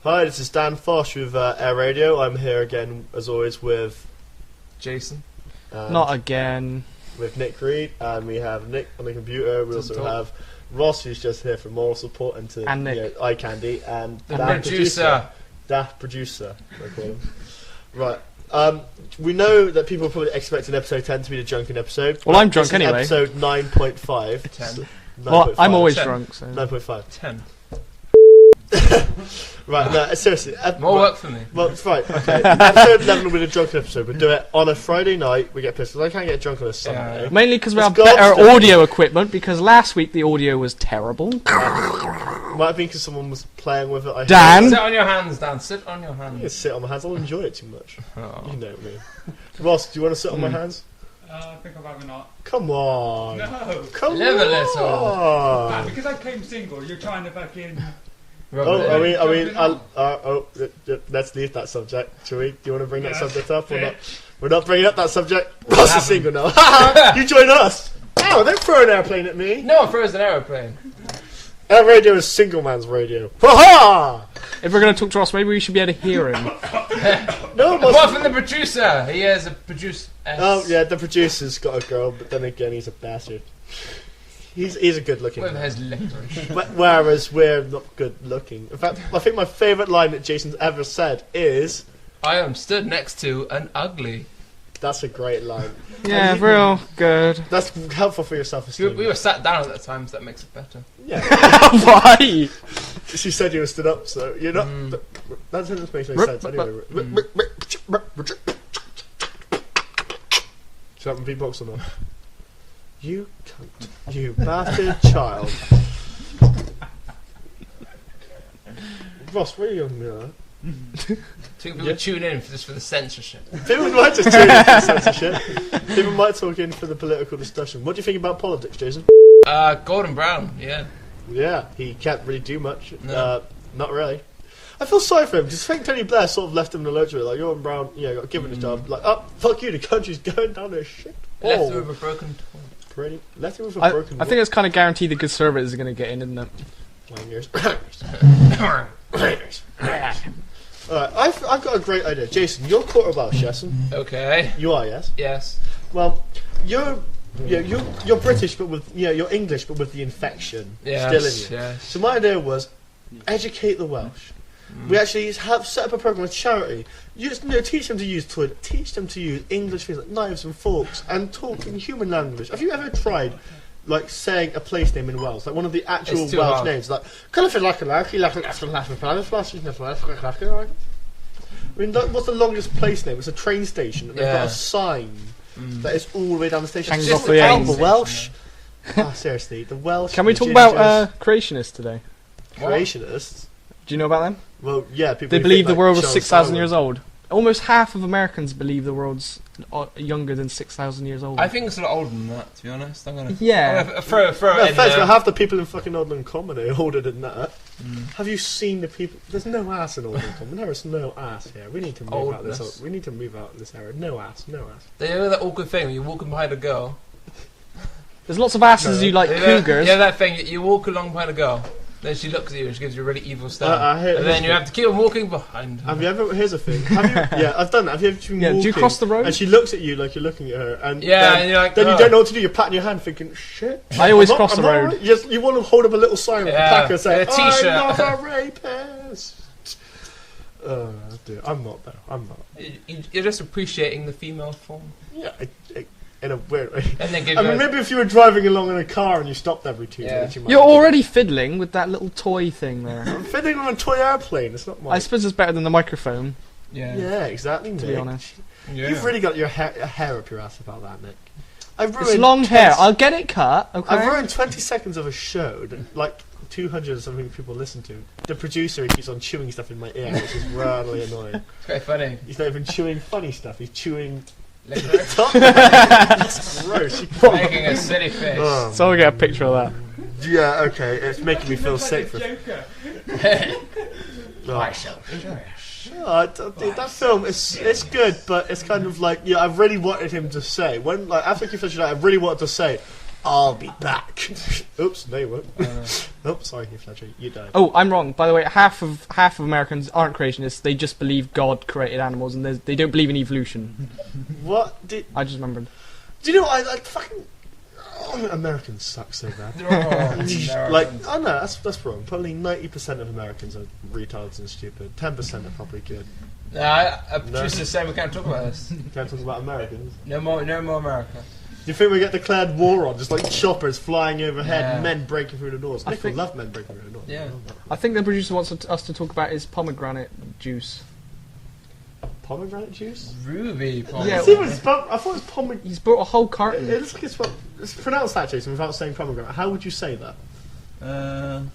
Hi, this is Dan Fosh with Air Radio. I'm here again, as always, with Jason. Not again. With Nick Reed, and we have Nick on the computer. We also have Ross, who's just here for moral support and to eye candy, and the producer. Daft producer, I call him. Right. We know that people are probably expecting episode 10 to be the drunken episode. Well, I'm drunk anyway. Episode 9.5. 10. Well, I'm always 10. drunk. So. 9.5. 10. Right, no, seriously. More work for me. Well, it's right, okay. Episode 11 will be the drunken episode. We'll do it on a Friday night. We get pissed because I can't get drunk on a Sunday. Yeah. Mainly because we have better audio equipment, because last week the audio was terrible. Might have been because someone was playing with it. Dan! Sit on your hands, Dan. Sit on your hands. You sit on my hands. I'll enjoy it too much. Oh. You know me. Ross, do you want to sit on my hands? I think I'd rather not. Come on. No. Come Live a on. Man, because I came single, you're trying to fucking... Let's leave that subject, shall we? Do you want to bring that subject up or not? We're not bringing up that subject. Ross is single now. You join us. Oh, don't throw an airplane at me. No one throws an aeroplane. Air radio is single man's radio. Ha-ha! If we're going to talk to Ross, maybe we should be able to hear him. No, apart from the producer. He has a producer. Oh, yeah, the producer's got a girl, but then again, he's a bastard. He's a good looking With man. his licorice. Whereas we're not good looking. In fact, I think my favourite line that Jason's ever said is... I am stood next to an ugly. That's a great line. Yeah, real good. That's helpful for your self-esteem. We were sat down at that time, so that makes it better. Yeah. Why? She said you were stood up, so you're not... That sentence makes no sense anyway. Should I have beatbox or not? You cunt. You bastard child. Ross, where are you on me? People tune in just for the censorship. People might just tune in for the censorship. People might talk in for the political discussion. What do you think about politics, Jason? Gordon Brown, yeah. Yeah, he can't really do much. No. Not really. I feel sorry for him because I think Tony Blair sort of left him in the lurch with it. Like, Gordon Brown, got given his job. Like, oh, fuck you, the country's going down a shit. Left him with a broken toy. Left him with a broken I think it's kind of guaranteed the Conservatives are going to get in, isn't it? Alright, I've got a great idea. Jason, you're quarter Welsh, yes? Okay. You are, yes? Yes. Well, you're British, but with you're English, but with the infection still in you. Yes. So my idea was educate the Welsh. We actually have set up a program with charity. Teach them to use toilet, teach them to use English things like knives and forks, and talk in human language. Have you ever tried, like, saying a place name in Welsh, like one of the actual Welsh names, like? I mean, what's the longest place name? It's a train station, and they've got a sign that is all the way down the station. Hangs It's off the end. the Welsh. Seriously, the Welsh. Can we talk about creationists today? creationists? Do you know about them? Well, yeah, people. They who believe think, the like, world was Charles 6,000 Darwin. years old. Almost half of Americans believe the world's younger than 6,000 years old. I think it's a lot older than that, to be honest. I'm gonna throw No, it in thanks, there. but half the people in fucking Oldland Common are older than that. Have you seen the people? There's no ass in Oldland Common. There is no ass here. We need to move out this. We need to move out in this area. No ass. No ass. They know that awkward thing when you're walking behind a girl. There's lots of asses who like cougars. Yeah, that thing. You walk along behind a girl, then she looks at you and she gives you a really evil stare. And then you have to keep on walking behind her. Have you ever? Here's a thing. Have you? Yeah, I've done that. Have you ever been walking? Do you cross the road? And she looks at you like you're looking at her, and and you're like, then you don't know what to do. You're patting your hand, thinking, "Shit." I always cross the road. Right. You want to hold up a little sign with a placard saying, a T-shirt. "I'm not a rapist." Dude, I'm not though. I'm not. You're just appreciating the female form. Yeah, in a weird way. And then I mean, maybe if you were driving along in a car and you stopped every 2 minutes, you might. You're already fiddling with that little toy thing there. I'm fiddling on a toy airplane. It's not mine. I suppose it's better than the microphone. Yeah, exactly. To be honest, You've really got your hair up your ass about that, Nick. It's long hair. I'll get it cut. Okay. I've ruined 20 seconds of a show that, like, 200 and something people listen to. The producer keeps on chewing stuff in my ear, which is really annoying. It's quite funny. He's not even chewing funny stuff. He's chewing. That's gross. making a silly face. So I'll get a picture of that. Yeah, okay. It's making me feel sick for. Dude, that film it's good, but it's kind of like I really wanted him to say after he finished that, I really wanted to say, I'll be back. Oops, no you won't. Oops, sorry, Heath Ledger, you died. Oh, I'm wrong. By the way, half of Americans aren't creationists. They just believe God created animals, and they don't believe in evolution. What did... I just remembered. Do you know what I fucking... Oh, Americans suck so bad. Like, oh no, that's wrong. Probably 90% of Americans are retards and stupid. 10% are probably good. Just the same, we can't talk about this. Can't talk about Americans. No more America. Do you think we get declared war on? Just like choppers flying overhead, men breaking through the doors. Nick would love men breaking through the doors. Yeah. I think the producer wants us to talk about his pomegranate juice. Pomegranate juice? Ruby pomegranate. Yeah, I thought it was pomegranate. He's brought a whole carton. It looks like it's pronounced that, Jason, without saying pomegranate. How would you say that?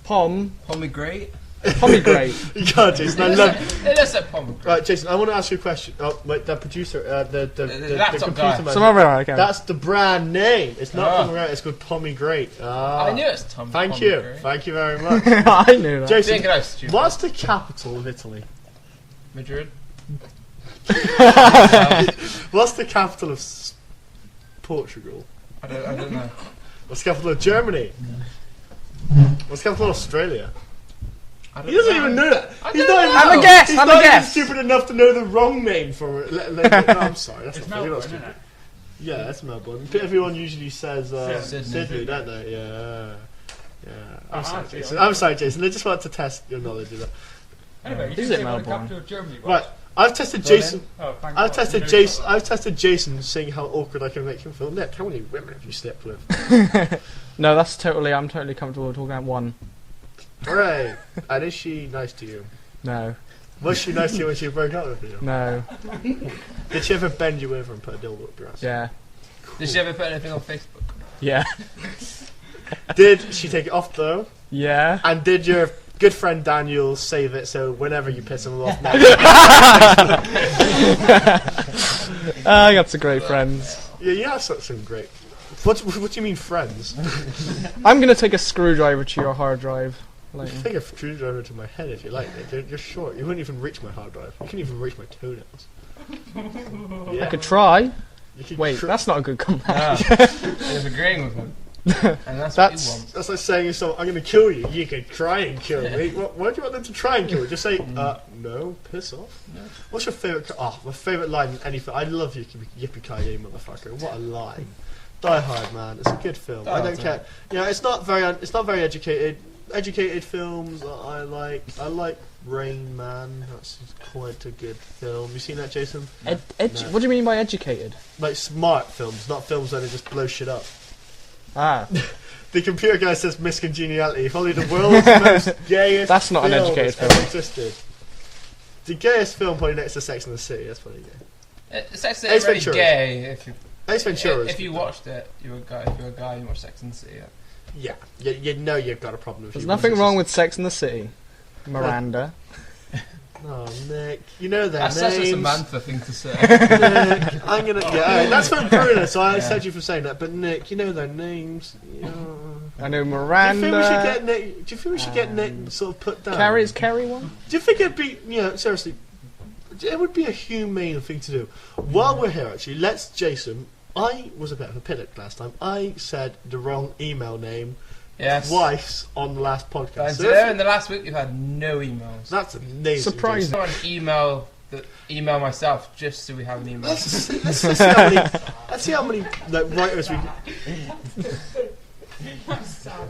Pomegranate. Pomegranate. You can't, Jason. I love. It is a pomegranate. Right, Jason. I want to ask you a question. Oh, wait, the producer, the laptop computer guy. man. Some other okay. That's the brand name. It's not pomegranate. It's called Pomegranate. I knew it's Tom. Thank you. Thank you very much. I knew that. Jason, stupid. what's the capital of Italy? Madrid. What's the capital of Portugal? I don't know. What's the capital of Germany? What's the capital of Australia? He doesn't even know that. He's not even. Have a guess. He's Have not a even guess. stupid enough to know the wrong name for it. No, I'm sorry. That's It's not you're not Melbourne, stupid. isn't it? Yeah, that's Melbourne. Everyone usually says Sydney. Sydney, don't they? Yeah. Yeah. I'm sorry, actually, Jason. I'm sorry, Jason. I just wanted to test your knowledge of that. Anyway, you Is can it say what the Melbourne? capital of Germany was. Right. I've tested Jason. Oh, thank I've God. tested You know Jason. that. I've tested Jason, seeing how awkward I can make him feel. Nick, how many women have you slept with? No, I'm totally comfortable talking about one. Hooray! And is she nice to you? No. Was she nice to you when she broke up with you? No. Did she ever bend you over and put a dildo up your ass? Yeah. Did she ever put anything on Facebook? Yeah. Did she take it off though? Yeah. And did your good friend Daniel save it so whenever you piss him off now? I got some great friends. Yeah, you have some great. What do you mean friends? I'm gonna take a screwdriver to your hard drive later. Take a screwdriver to my head if you like. You're short. You wouldn't even reach my hard drive. You couldn't even reach my toenails. Yeah. I could try. You could Wait, that's not a good comeback. He's agreeing with him. And that's what you want. That's like saying to someone, I'm going to kill you. You could try and kill me. Why do you want them to try and kill you? Just say, no, piss off. No. What's your favourite... my favourite line in any film. I love Yippee-ki-yay, motherfucker. What a line. Die Hard, man. It's a good film. I don't care. You know, it's not very educated. Educated films I like. I like Rain Man. That's quite a good film. You seen that, Jason? No. No. What do you mean by educated? Like smart films, not films where they just blow shit up. Ah. The computer guy says miscongeniality. Probably the world's most gayest That's not an film educated that's ever film. existed. The gayest film probably next to Sex and the City. That's probably gay. It's actually Ace really Ventura. gay if you Ace Ventura. if you watched it. You're a guy. If you're a guy, you watch Sex and the City. Yeah, you know you've got a problem with There's you. nothing wrong with Sex in the City. Miranda. Oh, Nick. You know their That's names. such a Samantha thing to say. Nick, I'm gonna. Yeah, that's from Bruno, so I said you for saying that. But Nick, you know their names. I know Do you Miranda. think we should get Nick? Do you think we should get Nick sort of put down? Carrie, is Carrie one? Do you think it'd be, seriously, it would be a humane thing to do? While we're here, actually, Jason, I was a bit of a pillock last time. I said the wrong email name twice on the last podcast. And so in the last week, you've had no emails. That's amazing. Surprising. I want an email myself just so we have an email. Let's see how many writers we.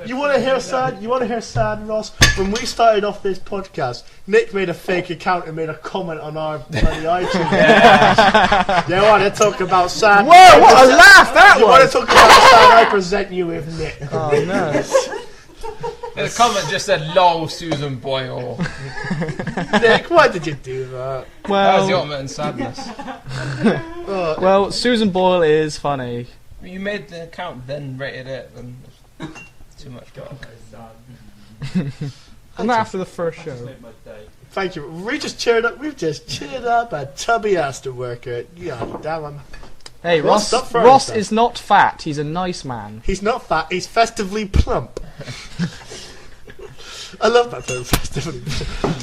You want to hear sad? You want to hear sad, Ross? When we started off this podcast, Nick made a fake account and made a comment on our bloody iTunes. You want to talk about sad? Whoa! What a laugh that You want to was! talk about sad? I present you with Nick. Oh no! The comment just said, "Lol, Susan Boyle." Nick, why did you do that? That was the Well, ultimate in sadness. well, Susan Boyle is funny. You made the account, then rated it, then too much. And not after the first show. Thank you. We've just cheered up a tubby Aston worker. God damn him. Hey, Ross, Ross. stop throwing Ross stuff. is not fat. He's a nice man. He's not fat. He's festively plump. I love that term, festively plump.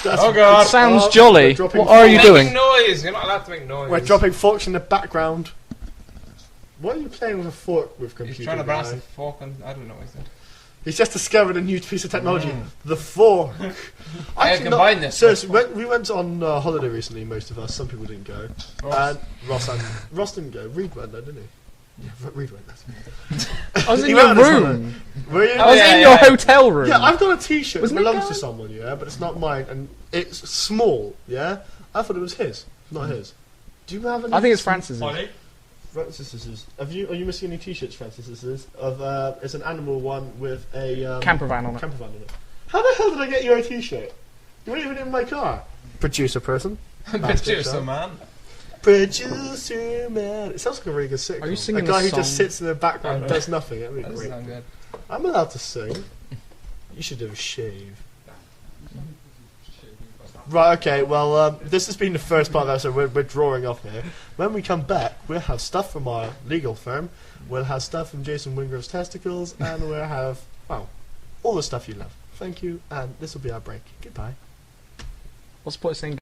Oh God! Sounds we're jolly. dropping What are you Making doing? noise. You're not allowed to make noise. We're dropping forks in the background. Why are you playing with a fork with computer? He's trying to balance the fork and I don't know what he said. He's just discovered a new piece of technology. The fork. I combine this. So we went on holiday recently, most of us. Some people didn't go. Ross. And Ross didn't go. Reed went though, didn't he? Yeah, Reed went. I was in your room. Were you? I was in your hotel room. Yeah, I've got a T-shirt. It belongs to Gary? someone, yeah, but it's not mine, and it's small, yeah. I thought it was his, not his. Do you have any? I think it's Francis's. Francis's. Are you missing any T-shirts, Francis's? It's an animal one with a Camper van on it. Camper van on it. How the hell did I get you a T-shirt? You weren't even in my car. Producer person. Producer man. Producer man. It sounds like a really good sitcom. Are you singing a guy the who song? just sits in the background and does nothing. That'd be That great. doesn't sound good. I'm allowed to sing. You should do a shave. Right, okay, well, this has been the first part of the episode. We're drawing off here. When we come back, we'll have stuff from our legal firm, we'll have stuff from Jason Wingrove's testicles, and we'll have, well, all the stuff you love. Thank you, and this will be our break. Goodbye. What's the point of saying?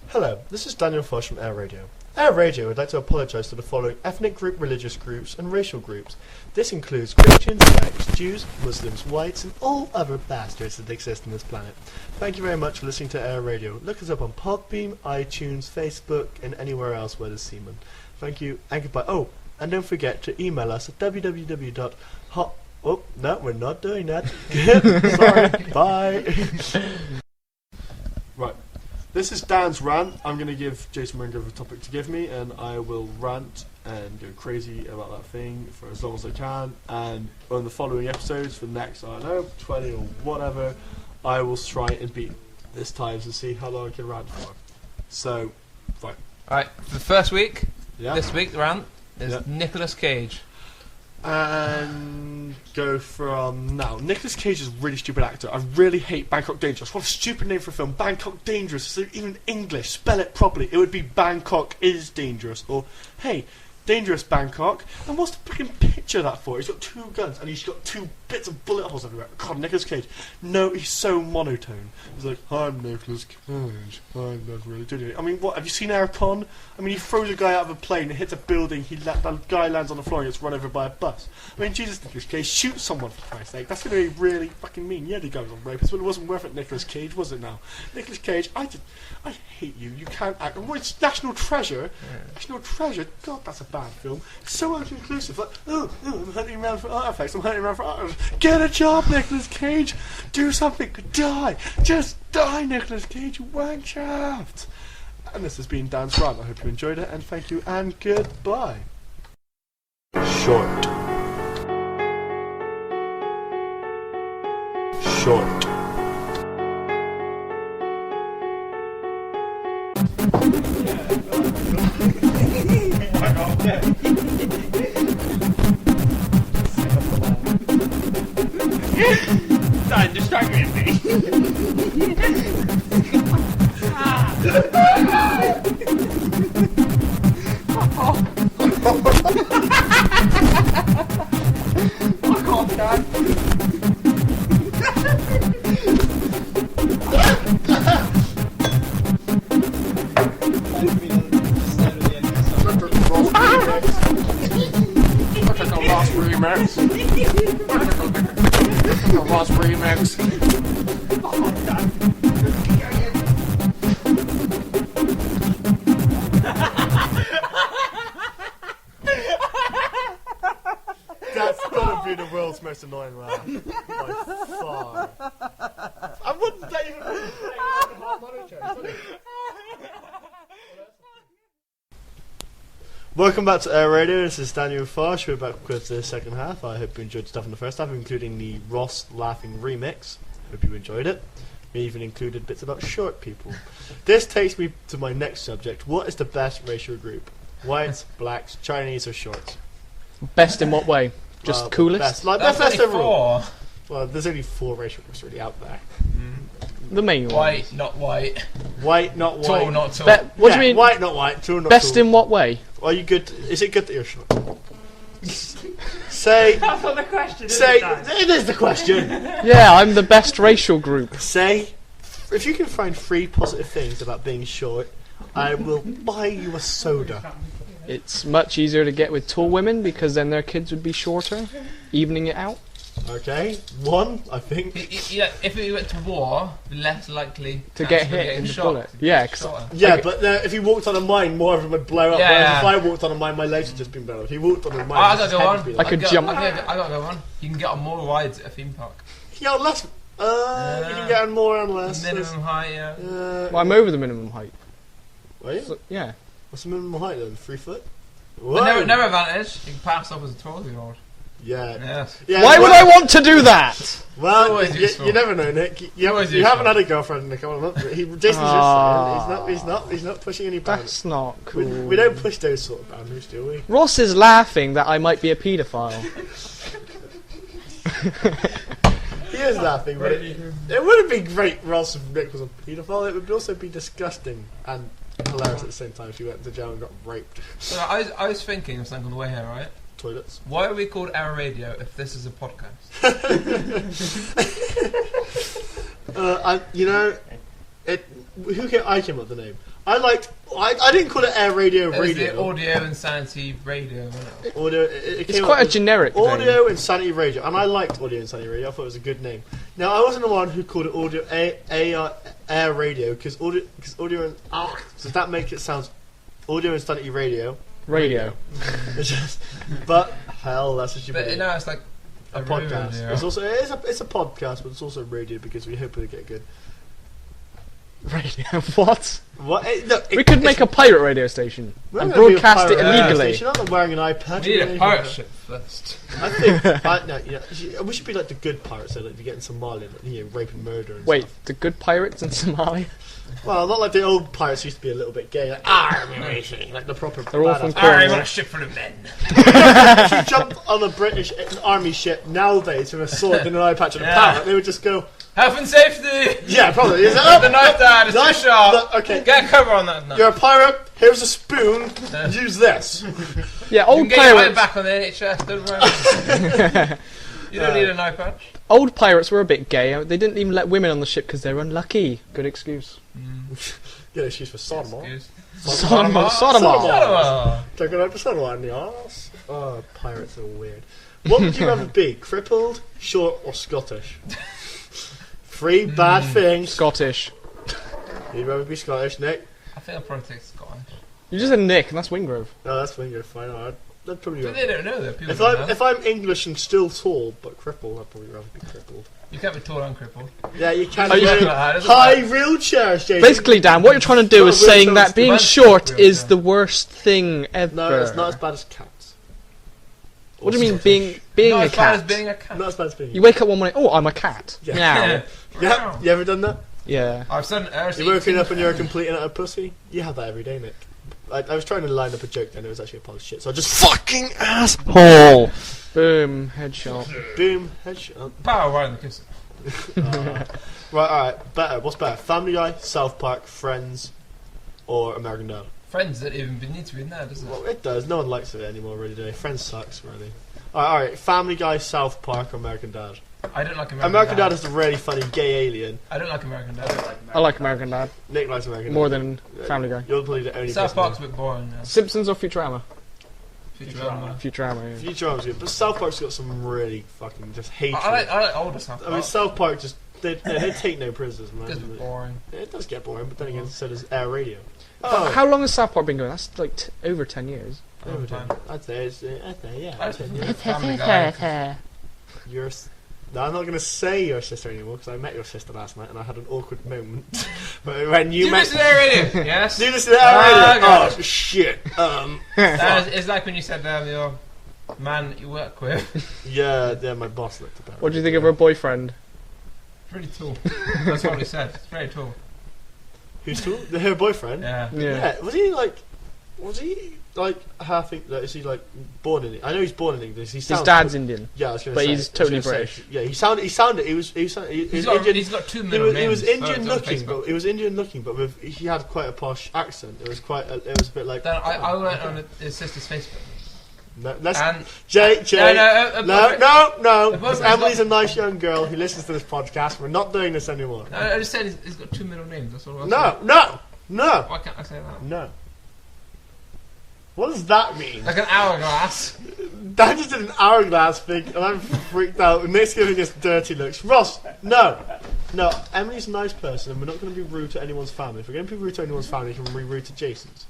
Hello, this is Daniel Fosh from Air Radio. Air Radio would like to apologise to the following ethnic group, religious groups, and racial groups. This includes Christians, blacks, Jews, Muslims, whites, and all other bastards that exist on this planet. Thank you very much for listening to Air Radio. Look us up on Podbeam, iTunes, Facebook, and anywhere else where there's semen. Thank you, and goodbye. Oh, and don't forget to email us at www.hot... Oh, no, we're not doing that. Sorry, bye. Right. This is Dan's rant. I'm going to give Jason Wingrove a topic to give me, and I will rant and go crazy about that thing for as long as I can. And on the following episodes, for the next, I don't know, 20 or whatever, I will try and beat this time to see how long I can rant for. So, right. Alright, for the first week, Yeah. this week, the rant is Nicolas Cage. And go from now. Nicolas Cage is a really stupid actor. I really hate Bangkok Dangerous. What a stupid name for a film. Bangkok Dangerous. Is it even English? Spell it properly. It would be Bangkok is Dangerous. Or, hey, Dangerous Bangkok. And what's the freaking picture of that for? He's got 2 guns and he's got 2 bits of bullet holes everywhere. God, Nicolas Cage. No, he's so monotone. He's like, I'm Nicolas Cage. I'm not really doing it. I mean, what? Have you seen Aircon? I mean, he throws a guy out of a plane and hits a building. The guy lands on the floor and gets run over by a bus. I mean, Jesus, Nicolas Cage, shoot someone for Christ's sake. That's going to be really fucking mean. Yeah, the guy was on rapist, but it wasn't worth it, Nicolas Cage, was it now? Nicolas Cage, I hate you. You can't act. Oh, it's National Treasure. Yeah. National Treasure. God, that's a bad film. It's so inconclusive. Like, I'm hunting around for artifacts. I'm hunting around for artifacts. Get a job, Nicolas Cage. Do something. Die. Just die, Nicolas Cage. You wank shaft. And this has been Dan's rant. I hope you enjoyed it, and thank you, and goodbye. Short. Short. Stop distracting me. Fuck off, Dan. Lost remix. Lost remix. That's gotta be the world's most annoying laugh. By far. I wouldn't that even be harmonica. Welcome back to Air Radio. This is Daniel Fosh. We're back with the second half. I hope you enjoyed stuff in the first half, including the Ross laughing remix. Hope you enjoyed it. We even included bits about short people. This takes me to my next subject. What is the best racial group? Whites, blacks, Chinese, or shorts? Best in what way? Just coolest? Best, like That's best only overall. 4. Well, there's only 4 racial groups really out there. The main one. White, not white. White, not white. Tall, not tall. What do you mean? White, not white. Tall, not Best tall. in what way? Are you good? Is it good that you're short? Say. That's not the question, is Say. it, Dan? It is the question. Yeah, I'm the best racial group. Say. If you can find 3 positive things about being short, I will buy you a soda. It's much easier to get with tall women because then their kids would be shorter, evening it out. Okay, one, I think. Yeah, if he went to war, less likely to get hit in the bullet. Yeah, but if he walked on a mine, more of them would blow up. Whereas if I walked on a mine, my legs would just be blown up. If he walked on a mine, I gotta go on. I could jump. I gotta go on. You can get on more rides at a theme park. Yeah, less. You can get on more and less. Minimum height, yeah. Well, I'm over the minimum height. Are you? So, yeah. What's the minimum height then? 3 foot? Never advantage. You can pass off as a 12-year-old. Yeah. Yes. Yeah. Why would I want to do that? Well, you never know, Nick. You haven't had a girlfriend in a couple of months. Jason's just saying. He's not pushing any boundaries. That's not cool. We don't push those sort of boundaries, do we? Ross is laughing that I might be a paedophile. He is laughing, but it wouldn't be great Ross if Nick was a paedophile. It would also be disgusting and hilarious at the same time if he went to jail and got raped. So I was thinking of something on the way here, right? Toilets. Why are we called airradio if this is a podcast? I came up with the name. I didn't call it airradio radio. It was the audio insanity radio, wasn't it? Audio. It's quite a generic audio name. insanity radio, and I liked audio insanity radio. I thought it was a good name. Now I wasn't the one who called it audio air radio because audio does that make it sound audio insanity radio? Radio. But hell, that's what you. But no, it's like a podcast. Radio. It's a podcast, but it's also radio because we hope it'll get good. Radio? What? Look, we could make a pirate radio station and broadcast it illegally. I'm not wearing an iPad. We need a pirate ship first. I think we should be like the good pirates, so like if you get in Somalia, like, rape and murder and Wait, stuff. the good pirates in Somalia? Well, not like the old pirates used to be a little bit gay, like like the proper. They're all from I want a ship full of men. If you jumped on a British army ship nowadays with a sword and an eye patch and a parrot, they would just go. Health and safety! Yeah, probably. Is the knife dad, it's too sharp. Okay. Get a cover on that knife. You're a pirate, here's a spoon, use this. Yeah, old you can pirates. Get your back on the NHS, don't worry. You don't need a knife patch. Old pirates were a bit gay. They didn't even let women on the ship because they were unlucky. Good excuse. Good excuse for sodomite. Sodomite. Taking out the sodomite in the arse. Oh, pirates are weird. What would you rather be? Crippled, short, or Scottish? Three bad things. Scottish. You'd rather be Scottish, Nick? I think I'll probably take Scottish. You just said Nick, and that's Wingrove. No, that's Wingrove. Fine. That'd probably. But they don't know that. People if I'm English and still tall but crippled, I'd probably rather be crippled. You can't be tall and crippled. Yeah, you can. High wheelchairs, Jason. Basically, Dan, what you're trying to do is saying that being short is the worst thing ever. No, it's not as bad as cats. What do you mean being not a as cat? bad as being a cat. Not as bad as being. You wake up one morning, oh, I'm a cat. Yeah. Yeah. You ever done that? Yeah. You're waking up and you're a complete and utter pussy. You have that every day, Nick. I was trying to line up a joke and it was actually a pile of shit, so I just fucking asshole. Boom, headshot. Boom, headshot. Power right in the kiss. Right, alright. Better. What's better? Family Guy, South Park, Friends, or American Dad? Friends don't even need to be in there, does it? Well, it does. No one likes it anymore, really, do they? Friends sucks, really. Alright. Family Guy, South Park, or American Dad? I don't like American Dad is a really funny gay alien. I don't like American Dad. I like American Dad. Nick likes American Dad. More than Family Guy. You're probably the only South person Park's a bit boring now. Simpsons or Futurama? Futurama, yeah. Futurama's good, but South Park's got some really fucking just hatred. I like older South Park. I mean, South Park just they take no prisoners, man. It's boring. It does get boring, but then again, so does Air Radio. How long has South Park been going? That's like over 10 years. Over 10. I'd say yeah. 10 years. Family Guy. No, I'm not going to say your sister anymore because I met your sister last night and I had an awkward moment. But when you met, listen to Air Radio? Yes. Do you listen to Air Radio? Oh shit. It's like when you said your man that you work with. Yeah, my boss looked about. What do you think of her boyfriend? Pretty tall. That's what he said. It's very tall. Who's tall? Her boyfriend? Yeah. Was he half? Is he like born in? I know he's born in England. His dad's Indian. Yeah, I was going to say. But he's totally British. Yeah, he sounded. He was Indian. He's got two middle names. He was Indian looking, but he had quite a posh accent. It was a bit like. Then I went on his sister's Facebook. No, Jay. No. Emily's a nice young girl who listens to this podcast. We're not doing this anymore. No, I just said he's got two middle names. That's all I said. No. Why can't I say that? No. What does that mean? Like an hourglass. Dan just did an hourglass thing, and I'm freaked out. And Nick's giving us dirty looks. Ross, no. No, Emily's a nice person, and we're not going to be rude to anyone's family. If we're going to be rude to anyone's family, we can be rude to Jason's.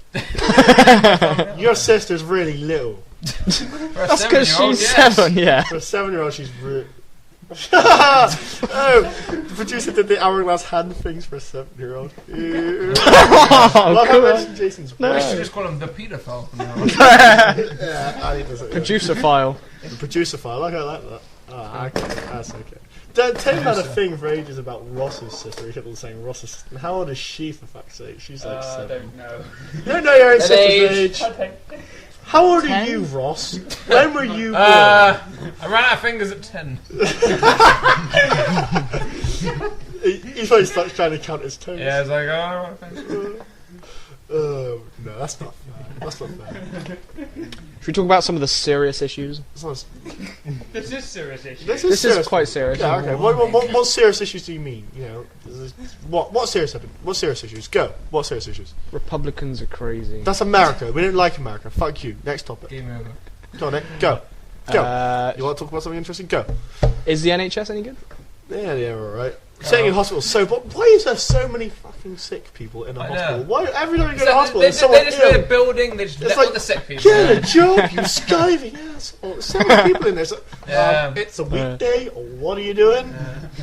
Your sister's really little. That's because she's 7, yeah. For a 7-year-old, she's rude. Oh, the producer did the hourglass hand things for a 7-year-old. Oh, mentioned Jason's We should just call him the paedophile. Yeah, Ali does it. Producer file. The producer file. I like that. Oh, okay. That's okay. Tim had a thing for ages about Ross's sister. He kept on saying Ross's sister. How old is she, for fuck's sake? She's like 7. I don't know. You don't know your own sister's age. Okay. How old are you, Ross? When were you born? I ran out of fingers at 10. He probably starts trying to count his toes. Yeah, it's like, oh, fingers. No, that's not fair. That's not fair. Should we talk about some of the serious issues? This is serious issue. This This serious. is quite serious. Yeah, okay. What serious issues do you mean? You know, what serious happened? What serious issues? Go. What serious issues? Republicans are crazy. That's America. We don't like America. Fuck you. Next topic. Game over. Go on, Nick. Go. Go. You want to talk about something interesting? Go. Is the NHS any good? Yeah, alright. Sitting in hospital, but why is there so many fucking sick people in a hospital? Why every time you go to hospital, there's someone they just ill? made a building, they just let all the sick people. Get a job, you skiving asshole. So many people in there. So, it's a weekday, or what are you doing?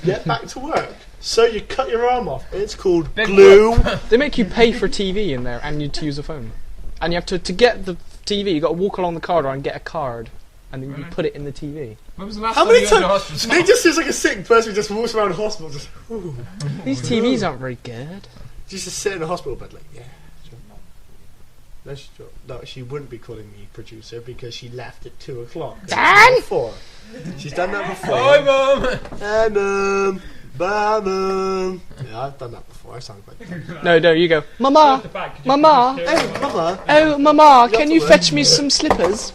Get back to work. So you cut your arm off. It's called Big glue. They make you pay for TV in there, and you to use a phone. And you have to get the TV. You got to walk along the corridor and get a card, and then you put it in the TV. When was the last How time many you went to times? hospital? Nick just seems like a sick person who just walks around the hospital. Just, ooh. These TVs aren't very good. She's just sitting in a hospital bed, like, yeah. Sure. No, she wouldn't be calling me producer because she left at 2 o'clock. Dan! Before. She's done that before. Bye, Mum! And bye, Mum. Yeah, I've done that before. I sound like No, you go. Mama! Mama! Hey, Mama. Oh, Mama, can you fetch me some slippers?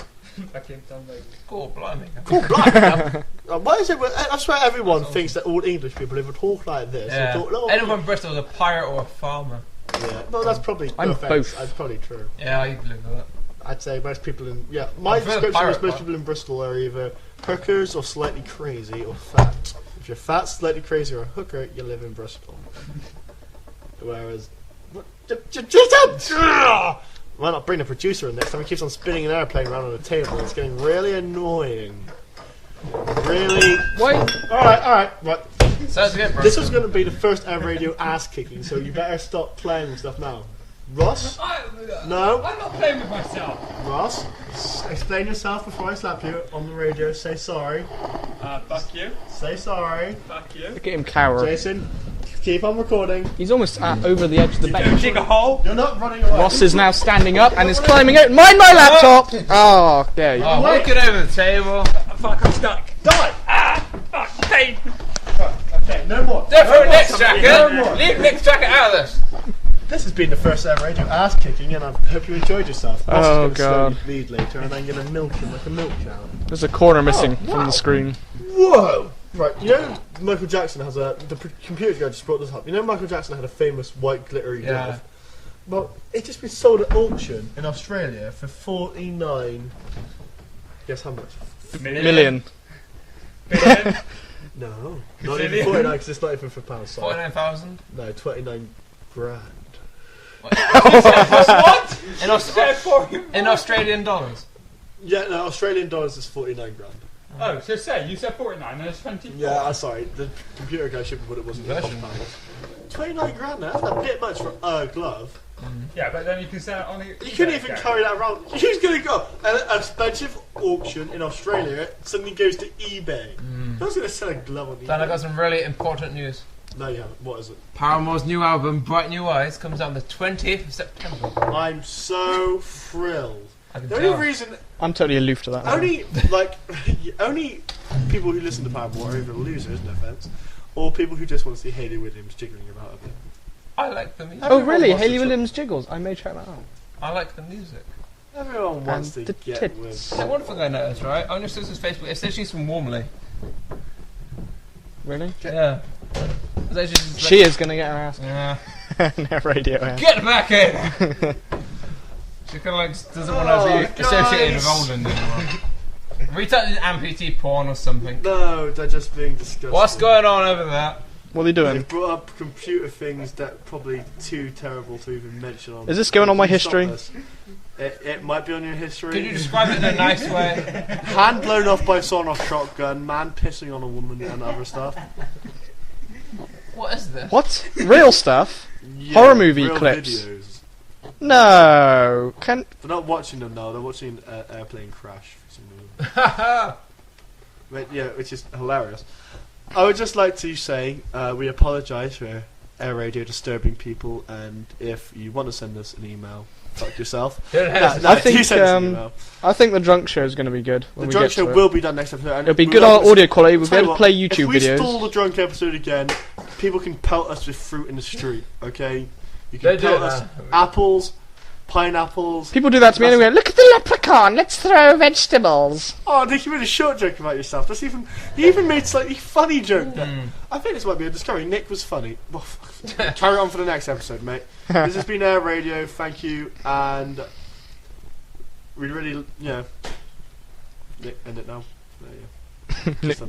Cool, blimey. Cool, blimey. Why is it? I swear everyone thinks that all English people, if they talk like this, Yeah. they talk, oh, Anyone in Bristol is a pirate or a farmer. Yeah, no, that's probably I'm both. That's probably true. Yeah, I live with that. I'd say most people in my I've heard description is pirate most part. people in Bristol are either hookers or slightly crazy or fat. If you're fat, slightly crazy, or a hooker, you live in Bristol. Whereas, why not bring the producer in next time? He keeps on spinning an airplane around on the table. It's getting really annoying. Really. Why? All right. Sounds good, bro. This was going to be the first airradio ass kicking, so you better stop playing with stuff now. Ross? No. I'm not playing with myself. Ross, explain yourself before I slap you on the radio. Say sorry. Fuck you. Say sorry. Fuck you. Look at him cower. Jason, keep on recording. He's almost over the edge of the bench. Dig a hole. You're not running away. Ross is now standing up and is climbing out. Mind my laptop! Oh, there you go. Oh, walk it over the table. Fuck, I'm stuck. Die! Fuck, pain. Okay, no more. Don't throw more. Nick's jacket. No more. Leave Nick's jacket out of this. This has been the first airradio ass kicking, and I hope you enjoyed yourself. Ross Oh, is going God. to slowly bleed later, and I'm going to milk him like a milk cow. There's a corner missing from the screen. Whoa! Right, you know Michael Jackson has computer guy just brought this up. You know Michael Jackson had a famous white glittery glove? Well, it's just been sold at auction in Australia for 49... Guess how much? Million. Billion. No, not even 49 because it's not even for pounds. Sorry. 49,000. No, 29 grand. What? In Australian dollars. Yeah, no, Australian dollars is 49 grand. Oh, so say, you said 49 and it's 24. Yeah, I'm sorry, the computer guy should have put it wasn't in pounds. 29 grand now, that's a bit much for a glove. Yeah, but then you can sell it on the... You couldn't even carry that around. Who's going to go? An expensive auction in Australia suddenly goes to eBay. Who's going to sell a glove on eBay? Dan, I got some really important news. No, you haven't. What is it? Paramore's new album, Bright New Eyes, comes out on the 20th of September. I'm so thrilled. I can The only tell. reason, I'm totally aloof to that. only people who listen to Paramore are either losers, no offense, or people who just want to see Hayley Williams jiggling about a bit. I like the music. Oh, really? Everyone wants Hayley to Williams jiggles. I may check that out. I like the music. Everyone wants to And the get tits. with. So one thing I noticed, right? On your sister's Facebook, it says she's from Warmley. Really? Yeah. It says she's She is going to get her ass Yeah. on her radio. Yeah. Get back in! She kind of like doesn't want to be associated with Oldland anymore. We touched amputee porn or something. No, they're just being disgusting. What's going on over there? What are they doing? They've brought up computer things that probably too terrible to even mention on. Is this going on my history? It might be on your history. Could you describe it in a nice way? Hand blown off by sawn-off shotgun, man pissing on a woman and other stuff. What is this? What? Real stuff? Yeah, Horror movie real clips. Videos. No. They're not watching them now, they're watching an airplane crash for some reason. But yeah, which is hilarious. I would just like to say we apologise for Air Radio disturbing people, and if you want to send us an email, fuck yourself. I think the drunk show is going to be good. The drunk show will be done next episode. And it'll be good on audio quality. We'll be able to play YouTube videos. If we stall the drunk episode again, people can pelt us with fruit in the street. Okay, you can pelt us apples, pineapples. People do that to me anyway. Look at the leprechaun. Let's throw vegetables. Oh, Nick, you made a short joke about yourself. That's you even made a slightly funny joke there. I think this might be a discovery. Nick was funny. Well, carry on for the next episode, mate. This has been Air Radio. Thank you, and we really, Nick, end it now. There you go.